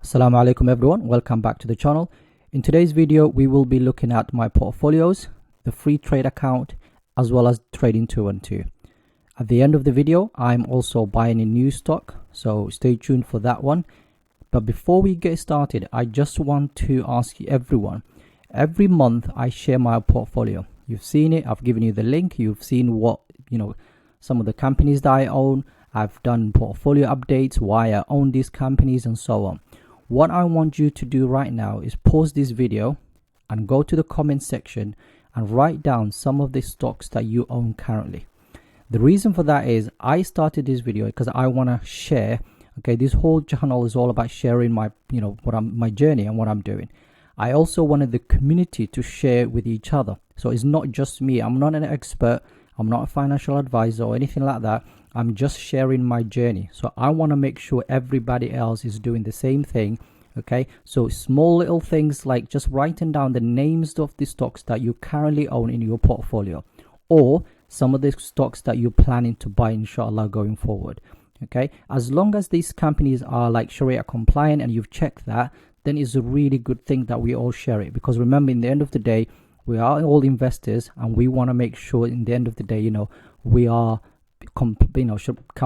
Assalamu Alaikum everyone, welcome back to the channel. In today's video we will be looking at my portfolios, the Freetrade account, as well as trading 212. At the end of the video I'm also buying a new stock, so stay tuned for that one. But before we get started, I just want to ask everyone, every month I share my portfolio. You've seen it, I've given you the link, you've seen what, some of the companies that I own. I've done portfolio updates, why I own these companies and so on. What I want you to do right now is pause this video and go to the comment section and write down some of the stocks that you own currently. The reason for that is I started this video because I want to share. Okay, this whole channel is all about sharing my my journey and what I'm doing. I also wanted the community to share with each other, so it's not just me. I'm not an expert, I'm not a financial advisor or anything like that. I'm just sharing my journey, so I want to make sure everybody else is doing the same thing. Okay, so small little things like just writing down the names of the stocks that you currently own in your portfolio, or some of the stocks that you're planning to buy inshallah going forward. Okay, as long as these companies are like Sharia compliant and you've checked that, then it's a really good thing that we all share it, because remember, in the end of the day we are all investors and we want to make sure in the end of the day we are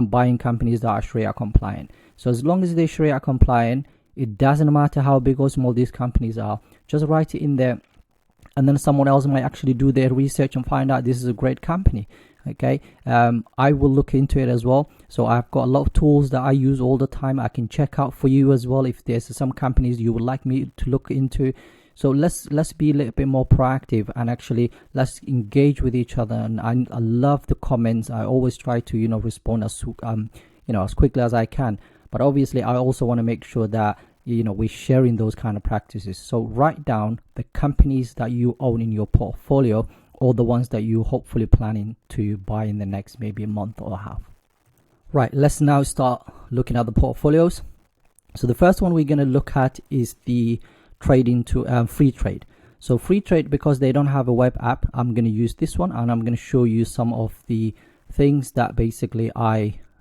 buying companies that are Sharia compliant. So as long as they're Sharia compliant, it doesn't matter how big or small these companies are, just write it in there, and then someone else might actually do their research and find out this is a great company. Okay, I will look into it as well. So I've got a lot of tools that I use all the time. I can check out for you as well if there's some companies you would like me to look into. So let's be a little bit more proactive and actually let's engage with each other. And I love the comments. I always try to respond as as quickly as I can. But obviously I also want to make sure that we're sharing those kind of practices. So write down the companies that you own in your portfolio, or the ones that you hopefully planning to buy in the next maybe a month or a half. Right, let's now start looking at the portfolios. So the first one we're going to look at is the trading to Freetrade. So Freetrade, because they don't have a web app, I'm going to use this one, and I'm going to show you some of the things that basically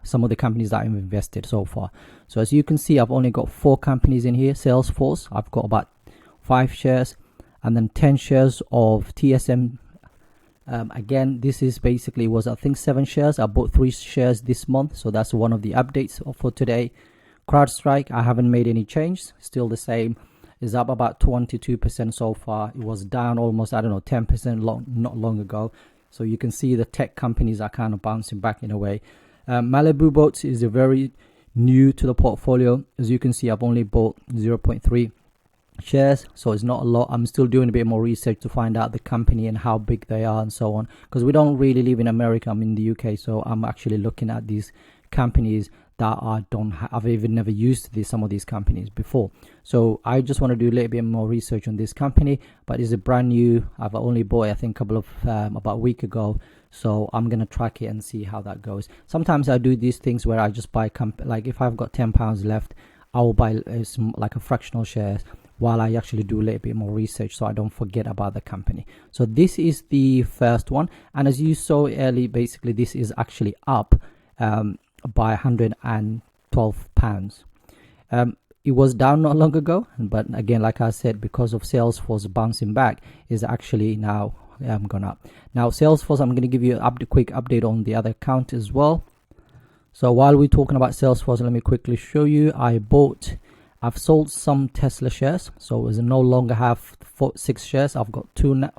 some of the companies that I've invested so far. So as you can see, I've only got 4 companies in here. Salesforce, I've got about 5 shares, and then 10 shares of TSM. Again, this is basically was I think 7 shares. I bought 3 shares this month, so that's one of the updates for today. CrowdStrike, I haven't made any change, still the same. Is up about 22% so far. It was down almost 10% not long ago. So you can see the tech companies are kind of bouncing back in a way. Malibu Boats is a very new to the portfolio. As you can see, I've only bought 0.3 shares, so it's not a lot. I'm still doing a bit more research to find out the company and how big they are and so on, because we don't really live in America. I'm in the UK, so I'm actually looking at these companies that I've even never used some of these companies before. So I just want to do a little bit more research on this company, but it's a brand new. I've only bought I think about a week ago, so I'm gonna track it and see how that goes. Sometimes I do these things where I just buy like if I've got £10 left, I will buy like a fractional shares while I actually do a little bit more research, so I don't forget about the company. So this is the first one, and as you saw earlier, basically this is actually up by £112. It was down not long ago, but again, like I said, because of Salesforce bouncing back, is actually now gone up. Now Salesforce, I'm going to give you a quick update on the other account as well. So while we're talking about Salesforce, let me quickly show you. I've sold some Tesla shares, so I no longer have 6 shares. I've got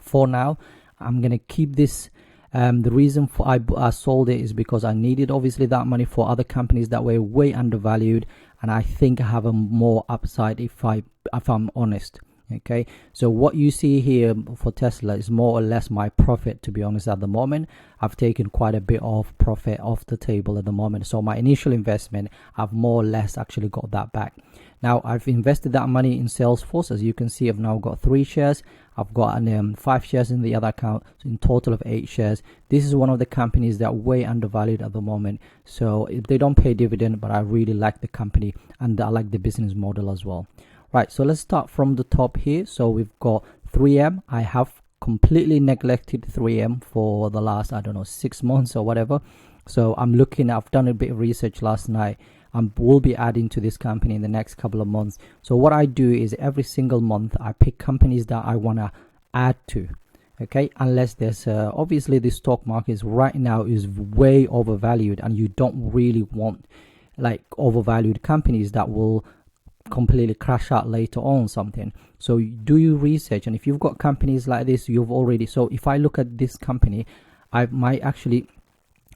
4 now. I'm going to keep this. The reason for I sold it is because I needed obviously that money for other companies that were way undervalued, and I think I have a more upside if I'm honest. Okay, so what you see here for Tesla is more or less my profit, to be honest. At the moment I've taken quite a bit of profit off the table at the moment, so my initial investment I've more or less actually got that back. Now I've invested that money in Salesforce. As you can see, I've now got 3 shares. I've got 5 shares in the other account, so in total of 8 shares. This is one of the companies that are way undervalued at the moment, so they don't pay dividend, but I really like the company and I like the business model as well. Right, so let's start from the top here. So we've got 3M. I have completely neglected 3M for the last 6 months or whatever. So I'm looking, I've done a bit of research last night, I will be adding to this company in the next couple of months. So what I do is every single month I pick companies that I want to add to. Okay, unless there's obviously the stock market right now is way overvalued, and you don't really want like overvalued companies that will completely crash out later on something. So do your research, and if you've got companies like this, you've already, so if I look at this company, I might actually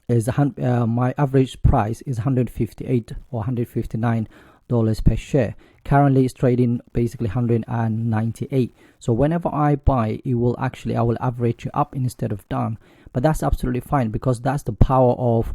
is my average price is 158 or 159 dollars per share. Currently it's trading basically 198. So whenever I buy, it will actually, I will average it up instead of down. But that's absolutely fine, because that's the power of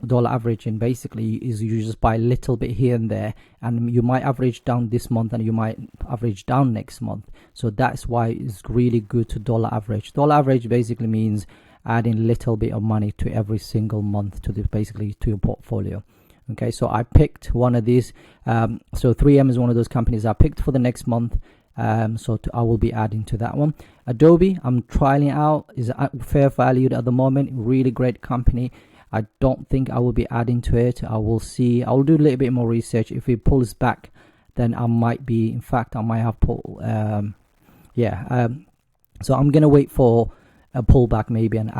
dollar averaging. Basically is you just buy a little bit here and there, and you might average down this month and you might average down next month. So that's why it's really good to dollar average. Dollar average basically means adding a little bit of money to every single month to the, basically to your portfolio. Okay, so I picked one of these. So 3M is one of those companies I picked for the next month. I will be adding to that one. Adobe, I'm trialing out, is fair valued at the moment. Really great company. I don't think I will be adding to it. I will see. I will do a little bit more research. If it pulls back, then I might be. In fact, I might have pulled. So I'm gonna wait for a pullback maybe and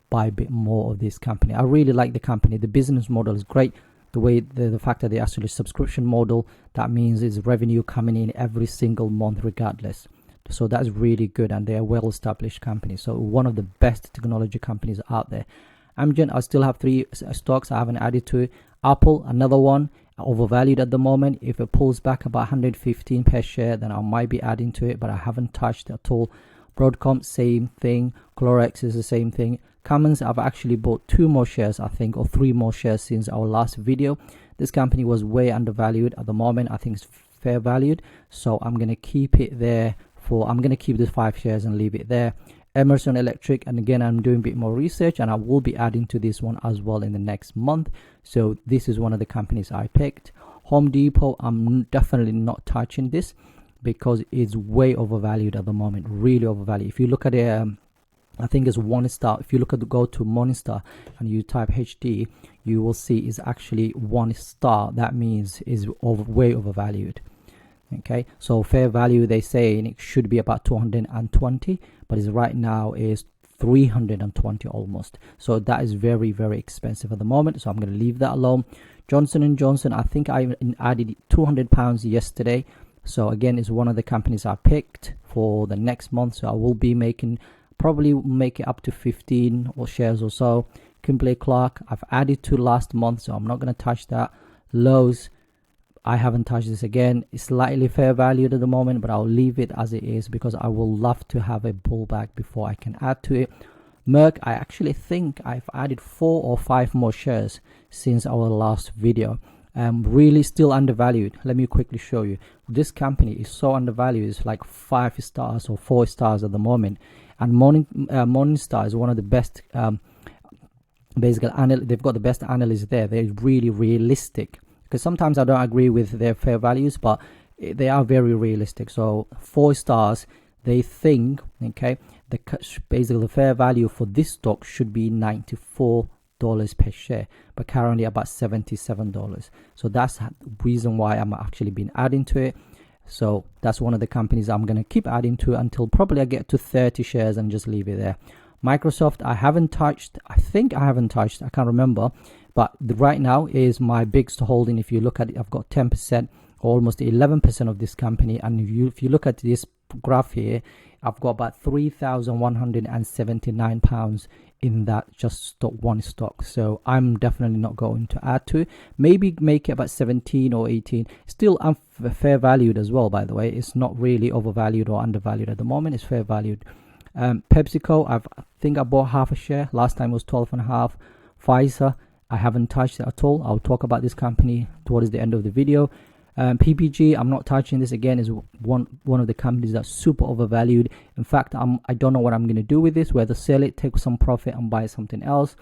buy a bit more of this company. I really like the company. The business model is great. The way the fact that they actually subscription model, that means is revenue coming in every single month regardless. So that's really good, and they're a well-established company. So one of the best technology companies out there. Amgen, I still have 3 stocks I haven't added to it. Apple, another one, overvalued at the moment. If it pulls back about 115 per share, then I might be adding to it, but I haven't touched it at all. Broadcom, same thing. Clorox is the same thing. Cummins, I've actually bought 2 more shares, I think, or 3 more shares since our last video. This company was way undervalued at the moment. I think it's fair valued, so I'm going to keep it there I'm going to keep the 5 shares and leave it there. Emerson Electric, and again, I'm doing a bit more research, and I will be adding to this one as well in the next month. So this is one of the companies I picked. Home Depot, I'm definitely not touching this because it's way overvalued at the moment, really overvalued. If you look at it, I think it's 1 star. If you look at go to Morningstar and you type HD, you will see it's actually 1 star. That means is way overvalued. Okay, so fair value, they say it should be about 220, but it's right now is 320 almost. So that is very, very expensive at the moment. So I'm going to leave that alone. Johnson & Johnson, I think I added £200 yesterday. So again, it's one of the companies I picked for the next month. So I will be probably make it up to 15 or shares or so. Kimberly-Clark, I've added to last month, so I'm not going to touch that. Lowe's, I haven't touched this again. It's slightly fair valued at the moment, but I'll leave it as it is because I will love to have a pullback before I can add to it. Merck, I actually think I've added 4 or 5 more shares since our last video. Really still undervalued. Let me quickly show you. This company is so undervalued. It's like 5 stars or 4 stars at the moment. And Morningstar is one of the best, basically, they've got the best analysts there. They're really realistic. Because sometimes I don't agree with their fair values, but they are very realistic. So 4 stars, they think, okay, basically the fair value for this stock should be $94 per share, but currently about $77. So that's the reason why I'm actually been adding to it. So that's one of the companies I'm going to keep adding to until probably I get to 30 shares and just leave it there. Microsoft, I haven't touched. I think I haven't touched. I can't remember. But right now is my biggest holding. If you look at it, I've got 10%, almost 11% of this company. And if you look at this graph here, I've got about £3,179 in that just one stock. So I'm definitely not going to add to it. Maybe make it about 17 or 18. Still fair valued as well, by the way. It's not really overvalued or undervalued at the moment. It's fair valued. PepsiCo, I think I bought half a share. Last time it was 12.5. Pfizer, I haven't touched it at all. I'll talk about this company towards the end of the video. PPG, I'm not touching this. Again, is one of the companies that's super overvalued. In fact, I don't know what I'm going to do with this, whether sell it, take some profit and buy something else.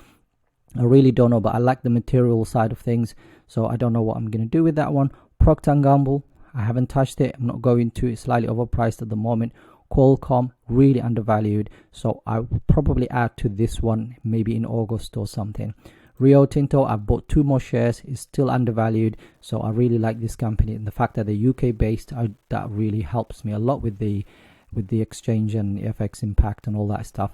I really don't know, but I like the material side of things, so I don't know what I'm going to do with that one. Procter & Gamble, I haven't touched it. I'm not going to. It's slightly overpriced at the moment. Qualcomm, really undervalued, so I will probably add to this one maybe in August or something. Rio Tinto, I've bought 2 more shares. It's still undervalued, so I really like this company, and the fact that they're UK based, that really helps me a lot with the exchange and FX impact and all that stuff.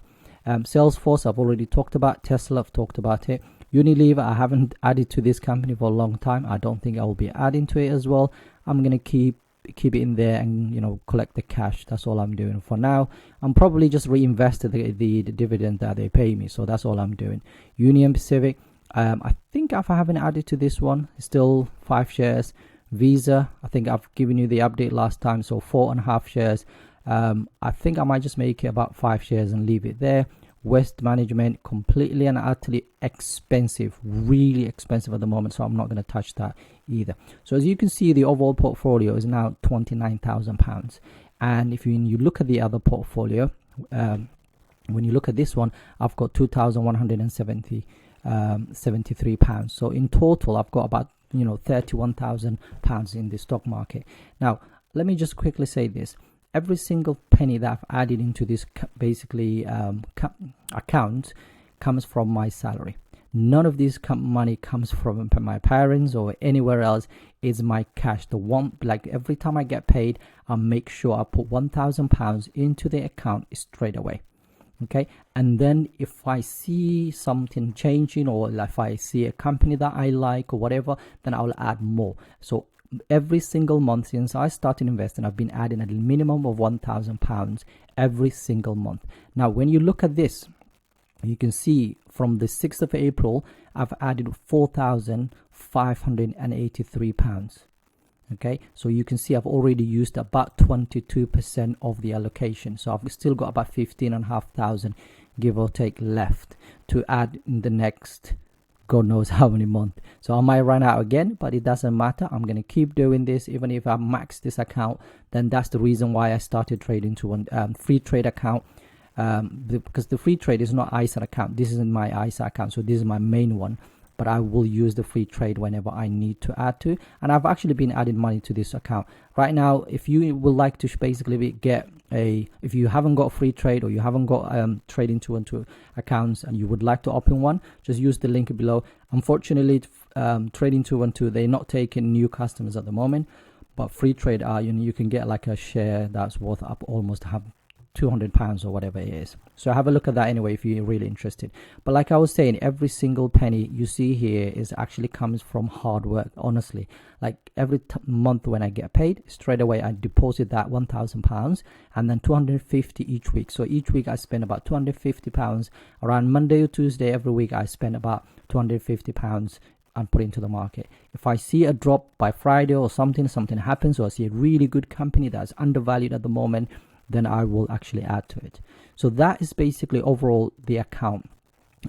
Salesforce, I've already talked about. Tesla, I've talked about it. Unilever, I haven't added to this company for a long time. I don't think I will be adding to it as well. I'm gonna keep it in there and, you know, collect the cash. That's all I'm doing for now. I'm probably just reinvested the dividend that they pay me, so that's all I'm doing. Union Pacific, I think if I haven't added to this one, still 5 shares. Visa, I think I've given you the update last time, so 4.5 shares. I think I might just make it about 5 shares and leave it there. West Management, completely and utterly expensive, really expensive at the moment, so I'm not going to touch that either. So as you can see, the overall portfolio is now £29,000, and if you look at the other portfolio, when you look at this one, I've got £2,173. So in total, I've got about, you know, £31,000 in the stock market. Now, let me just quickly say this. Every single penny that I've added into this basically account comes from my salary. None of this money comes from my parents or anywhere else. It's my cash. The one, like every time I get paid, I make sure I put £1,000 into the account straight away. Okay, and then if I see something changing, or if I see a company that I like or whatever, then I'll add more. So every single month since I started investing, I've been adding a minimum of £1,000 every single month. Now, when you look at this, you can see from the 6th of April, I've added £4,583. Okay, so you can see I've already used about 22% of the allocation. So I've still got about 15,500, give or take, left to add in the next God knows how many months. So I might run out again, but it doesn't matter. I'm going to keep doing this. Even if I max this account, then that's the reason why I started trading to one Freetrade account, because the Freetrade is not ISA account. This isn't my ISA account, so this is my main one, but I will use the Freetrade whenever I need to add to. And I've actually been adding money to this account right now. If you would like to basically get if you haven't got Freetrade, or you haven't got trading 2 and 2 accounts, and you would like to open one, just use the link below. Unfortunately, trading 2 and 2, they're not taking new customers at the moment, but Freetrade are, you can get like a share that's worth up almost £200 or whatever it is. So have a look at that anyway if you're really interested. But like I was saying, every single penny you see here is actually comes from hard work. Honestly, like every month when I get paid, straight away I deposit that £1,000 and then 250 each week. So each week I spend about £250. Around Monday or Tuesday every week I spend about £250 and put into the market. If I see a drop by Friday or something happens, or I see a really good company that's undervalued at the moment, then I will actually add to it. So that is basically overall the account.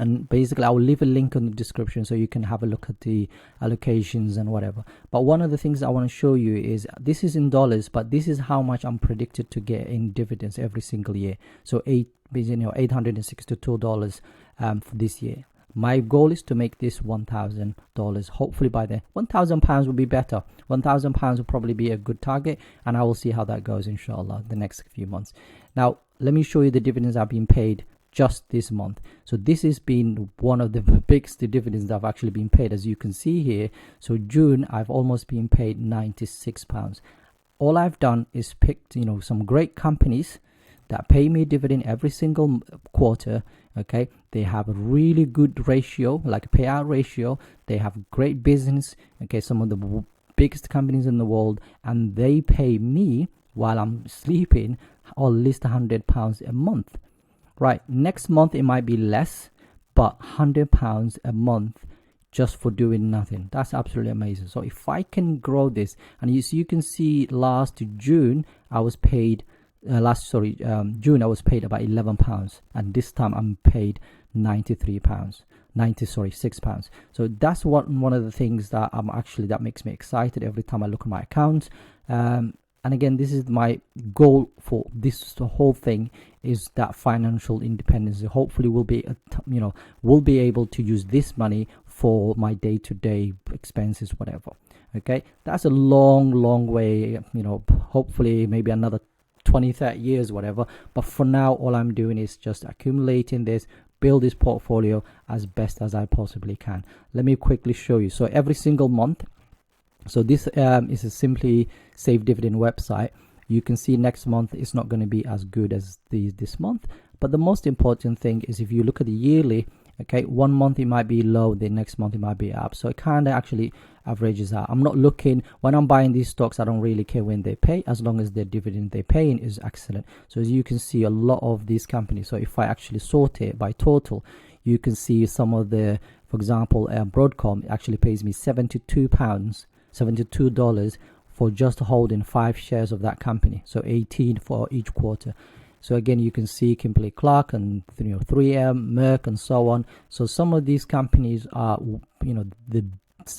And basically I will leave a link in the description so you can have a look at the allocations and whatever. But one of the things I want to show you is, this is in dollars, but this is how much I'm predicted to get in dividends every single year. So $862 for this year. My goal is to make this $1,000. Hopefully by then, £1,000 will be better. £1,000 will probably be a good target, and I will see how that goes, inshallah, the next few months. Now, let me show you the dividends I've been paid just this month. So this has been one of the biggest dividends that I've actually been paid, as you can see here. So June, I've almost been paid £96. All I've done is picked, some great companies that pay me dividend every single quarter. Okay, they have a really good ratio, like a payout ratio. They have great business. Okay, some of the biggest companies in the world, and they pay me while I'm sleeping at least £100 a month. Right, next month it might be less, but £100 a month just for doing nothing. That's absolutely amazing. So if I can grow this, and you can see last June I was paid June I was paid about £11, and this time I'm paid £6. So that's one of the things that that makes me excited every time I look at my account. And again, this is my goal for this whole thing, is that financial independence. Hopefully we'll be able to use this money for my day-to-day expenses, whatever. Okay, that's a long way, hopefully maybe another 20-30 years, whatever. But for now, all I'm doing is just accumulating this, build this portfolio as best as I possibly can. Let me quickly show you. So every single month, so this is a simply save dividend website. You can see next month it's not going to be as good as this month, but the most important thing is if you look at the yearly, okay, 1 month it might be low, the next month it might be up, so it kind of actually averages out. I'm not looking, when I'm buying these stocks, I don't really care when they pay, as long as the dividend they're paying is excellent. So as you can see, a lot of these companies, so if I actually sort it by total, you can see some of the, for example, Broadcom actually pays me $72 for just holding 5 shares of that company, so 18 for each quarter. So again, you can see Kimberly-Clark and 3M, Merck, and so on. So some of these companies are, the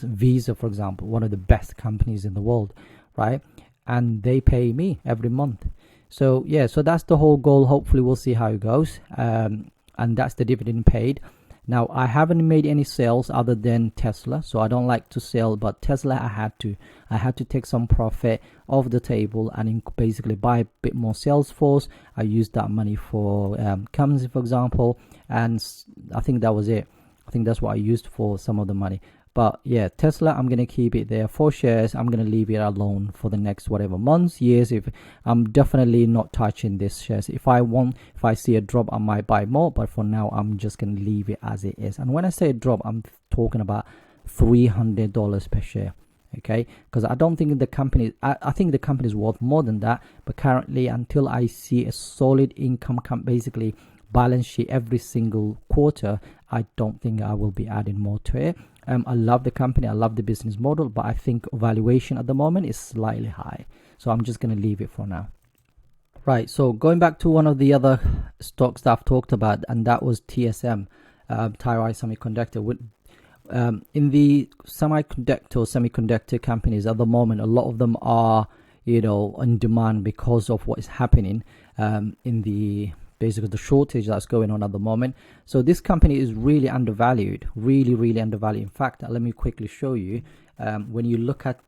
Visa, for example, one of the best companies in the world, right? And they pay me every month. So yeah, so that's the whole goal. Hopefully we'll see how it goes. And that's the dividend paid. Now, I haven't made any sales other than Tesla, so I don't like to sell, but Tesla I had to take some profit off the table and basically buy a bit more Salesforce. I used that money for currency, for example, and I think that was it. I think that's what I used for some of the money. But yeah, Tesla, I'm going to keep it there, 4 shares. I'm going to leave it alone for the next whatever months, years. If I'm definitely not touching this shares. If I see a drop, I might buy more. But for now, I'm just going to leave it as it is. And when I say a drop, I'm talking about $300 per share. Okay, because I don't think the company, I think the company is worth more than that. But currently, until I see a solid income, basically balance sheet every single quarter, I don't think I will be adding more to it. I love the company, I love the business model, but I think valuation at the moment is slightly high. So I'm just going to leave it for now. Right, so going back to one of the other stocks that I've talked about, and that was TSM, Taiwan Semiconductor. In the semiconductor companies at the moment, a lot of them are, in demand because of what is happening in the basically the shortage that's going on at the moment. So this company is really undervalued, really undervalued. In fact, let me quickly show you. When you look at,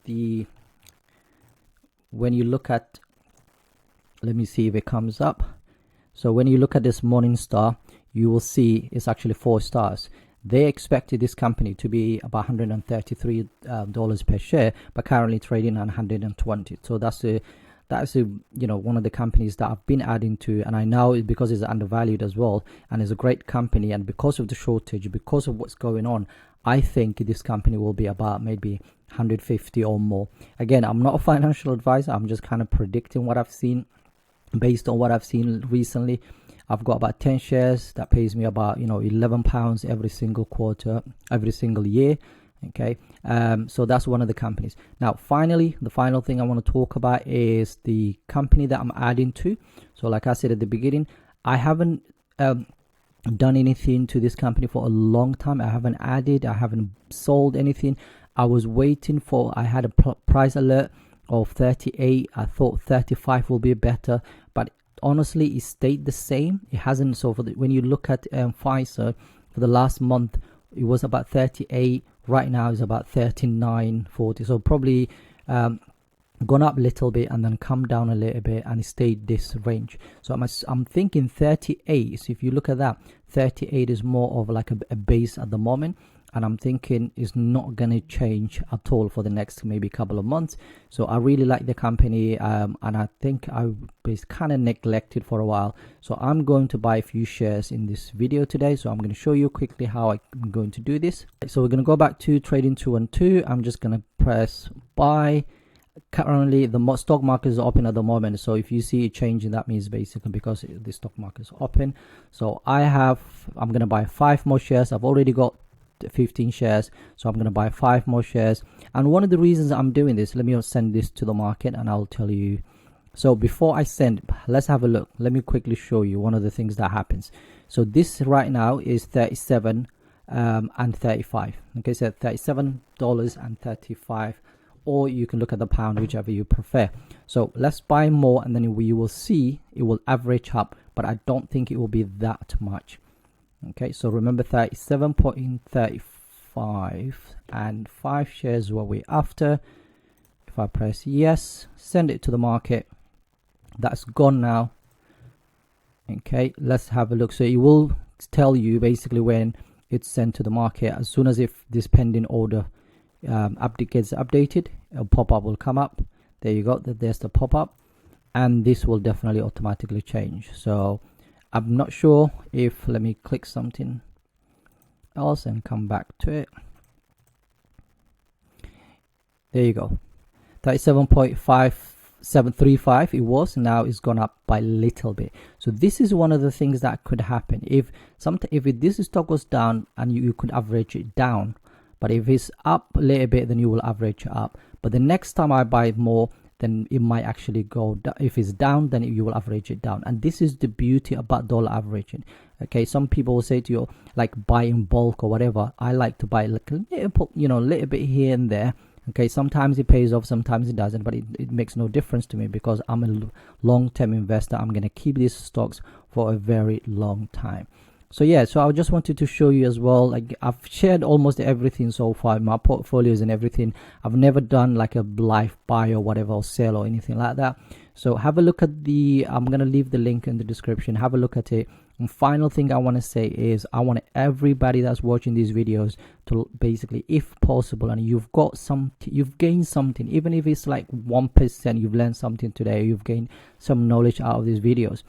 let me see if it comes up. So when you look at this Morningstar, you will see it's actually 4 stars. They expected this company to be about $133 per share, but currently trading on 120. So that's one of the companies that I've been adding to, and I know it's because it's undervalued as well, and it's a great company. And because of the shortage, because of what's going on, I think this company will be about maybe 150 or more. Again, I'm not a financial advisor. I'm just kind of predicting what I've seen based on what I've seen recently. I've got about 10 shares that pays me about £11 every single quarter, every single year. Okay, so that's one of the companies. Now, finally, the final thing I want to talk about is the company that I'm adding to. So like I said at the beginning, I haven't done anything to this company for a long time. I haven't added, I haven't sold anything. I was waiting for, I had a price alert of 38. I thought 35 will be better, but honestly, it stayed the same. It hasn't. So when you look at Pfizer for the last month, it was about 38. Right now is about 39.40. So probably gone up a little bit and then come down a little bit, and it stayed this range. So I'm thinking 38. So if you look at that, 38 is more of like a base at the moment, and I'm thinking it's not going to change at all for the next maybe couple of months. So I really like the company, and I think I was kind of neglected for a while. So I'm going to buy a few shares in this video today. So I'm going to show you quickly how I'm going to do this. So we're going to go back to trading 212. I'm just going to press buy. Currently the stock market is open at the moment, so if you see it changing, that means basically because the stock market is open. So I'm going to buy 5 more shares. I've already got 15 shares, so I'm going to buy 5 more shares. And one of the reasons I'm doing this, let me send this to the market and I'll tell you. So before I send, let's have a look. Let me quickly show you one of the things that happens. So this right now is 37 and 35. Okay, so $37.35, or you can look at the pound, whichever you prefer. So let's buy more, and then we will see it will average up, but I don't think it will be that much. Okay, so remember 37.35 and 5 shares what we're after. If I press yes, send it to the market, that's gone now. Okay, let's have a look. So it will tell you basically when it's sent to the market. As soon as if this pending order update gets updated, a pop-up will come up. There you go, there's the pop-up, and this will definitely automatically change. So I'm not sure if, let me click something else and come back to it. There you go, 37.5735 it was, now it's gone up by a little bit. So this is one of the things that could happen if this stock goes down, and you could average it down. But if it's up a little bit, then you will average it up. But the next time I buy more, then it might actually go down. If it's down, then you will average it down. And this is the beauty about dollar averaging. Okay, some people will say to you, like, buy in bulk or whatever. I like to buy like a little, little bit here and there. Okay, sometimes it pays off, sometimes it doesn't, but it makes no difference to me because I'm a long-term investor. I'm going to keep these stocks for a very long time. So yeah, so I just wanted to show you as well, like, I've shared almost everything so far, my portfolios and everything. I've never done like a live buy or whatever, or sell or anything like that. So have a look at I'm going to leave the link in the description. Have a look at it. And final thing I want to say is, I want everybody that's watching these videos to basically, if possible, and you've gained something, even if it's like 1%, you've learned something today, you've gained some knowledge out of these videos,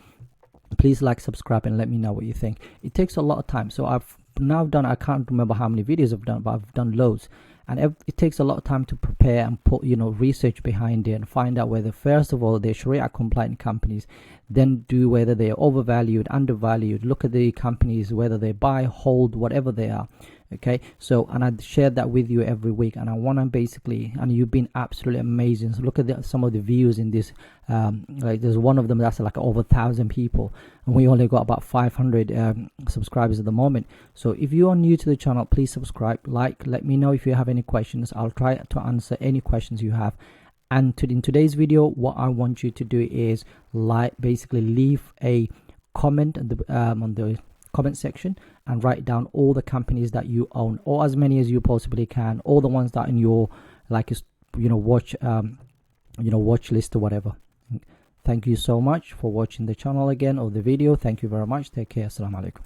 please like, subscribe, and let me know what you think. It takes a lot of time. So I've now done, I can't remember how many videos I've done, but I've done loads, and it takes a lot of time to prepare and put research behind it and find out whether, first of all, they're Sharia compliant companies, then do whether they're overvalued, undervalued, look at the companies, whether they buy, hold, whatever they are. Okay, so, and I share that with you every week, and I want to basically, and you've been absolutely amazing. So look at some of the views in this, like there's one of them that's like over 1,000 people, and we only got about 500 subscribers at the moment. So if you are new to the channel, please subscribe, like, let me know if you have any questions. I'll try to answer any questions you have. And in today's video, what I want you to do is basically leave a comment on the comment section and write down all the companies that you own, or as many as you possibly can, all the ones that in your watch list or whatever. Thank you so much for watching the channel again, or the video. Thank you very much. Take care. Assalamu Alaikum.